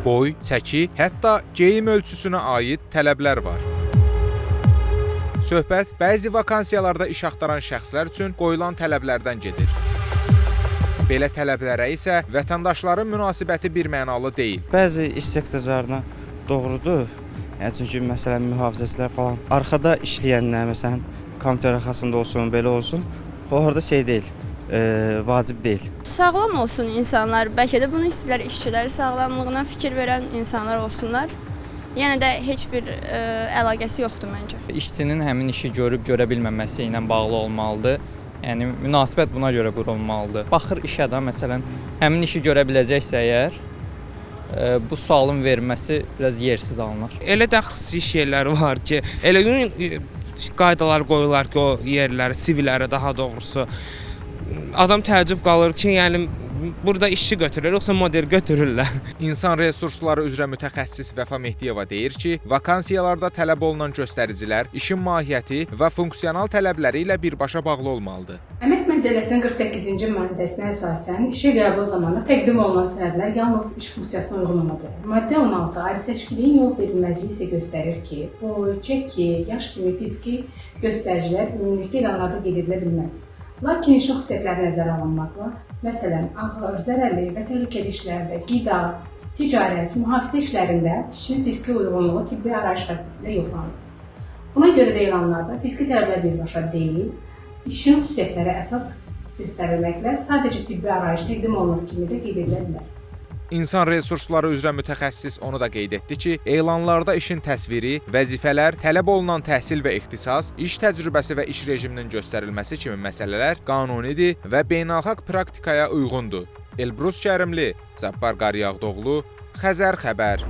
boy, çəki, hətta geyim ölçüsünə aid tələblər var. Söhbət bəzi vakansiyalarda iş axtaran şəxslər üçün qoyulan tələblərdən gedir. Belə tələblərə isə vətəndaşların münasibəti birmənalı deyil. Bəzi iş sektorlarına doğrudur. Çünki məsələn mühafizəçilər falan arxada işləyənlər, məsələn kompüter arxasında olsun, belə olsun, orada deyil, vacib deyil. Sağlam olsun insanlar, bəlkə də bunu istəyirlər işçiləri sağlamlığına fikir verən insanlar olsunlar. Yəni də heç bir əlaqəsi yoxdur məncə. İşçinin həmin işi görüb görə bilməməsi ilə bağlı olmalıdır. Yəni münasibət buna görə qurulmalıdır. Baxır işə də məsələn həmin işi görə biləcəksə əgər bu sualın verilməsi biraz yersiz alınır. Elə də xüsusi iş yerləri var ki, elə gün qaydalar qoyurlar ki, o yerləri, sivilləri daha doğrusu. Adam təəccüb qalır ki, yəni burada işçi götürür, yoxsa model götürürlər. İnsan resursları üzrə mütəxəssis Vəfa Mehdiyeva deyir ki, vakansiyalarda tələb olunan göstəricilər işin mahiyyəti və funksional tələbləri ilə birbaşa bağlı olmalıdır. Əmək Məcəlləsinin 48-ci maddəsinə əsasən işə qəbul zamanı təqdim olunan sənədlər yalnız iş funksiyasına uyğun ola bilər. Maddə 16 ayrı seçkiliyin yol verilməzliyi isə göstərir ki, boy, çəki, yaş kimi fiziki göstəricilər ümumilikdə elanlarda qeyd edilə bilməz. Lakin işin xüsusiyyətləri nəzərə alınmaqla, məsələn, ağır, zərərli və təhlükəli işlərdə, qida, ticarət, mühafizə işlərində işçinin fiziki uyğunluğu tibbi arayış vasitəsilə yoxlanılır. Buna görə də elanlarda fiziki tələblər birbaşa deyil, işin xüsusiyyətləri əsas göstərilməklə sadəcə tibbi arayış təqdim olunur kimi də qeyd edilə bilər. İnsan resursları üzrə mütəxəssis onu da qeyd etdi ki, elanlarda işin təsviri, vəzifələr, tələb olunan təhsil və ixtisas, iş təcrübəsi və iş rejiminin göstərilməsi kimi məsələlər qanunidir və beynəlxalq praktikaya uyğundur. Elbrus Kərimli, Cabbar Qaryağdoğlu, Xəzər xəbər.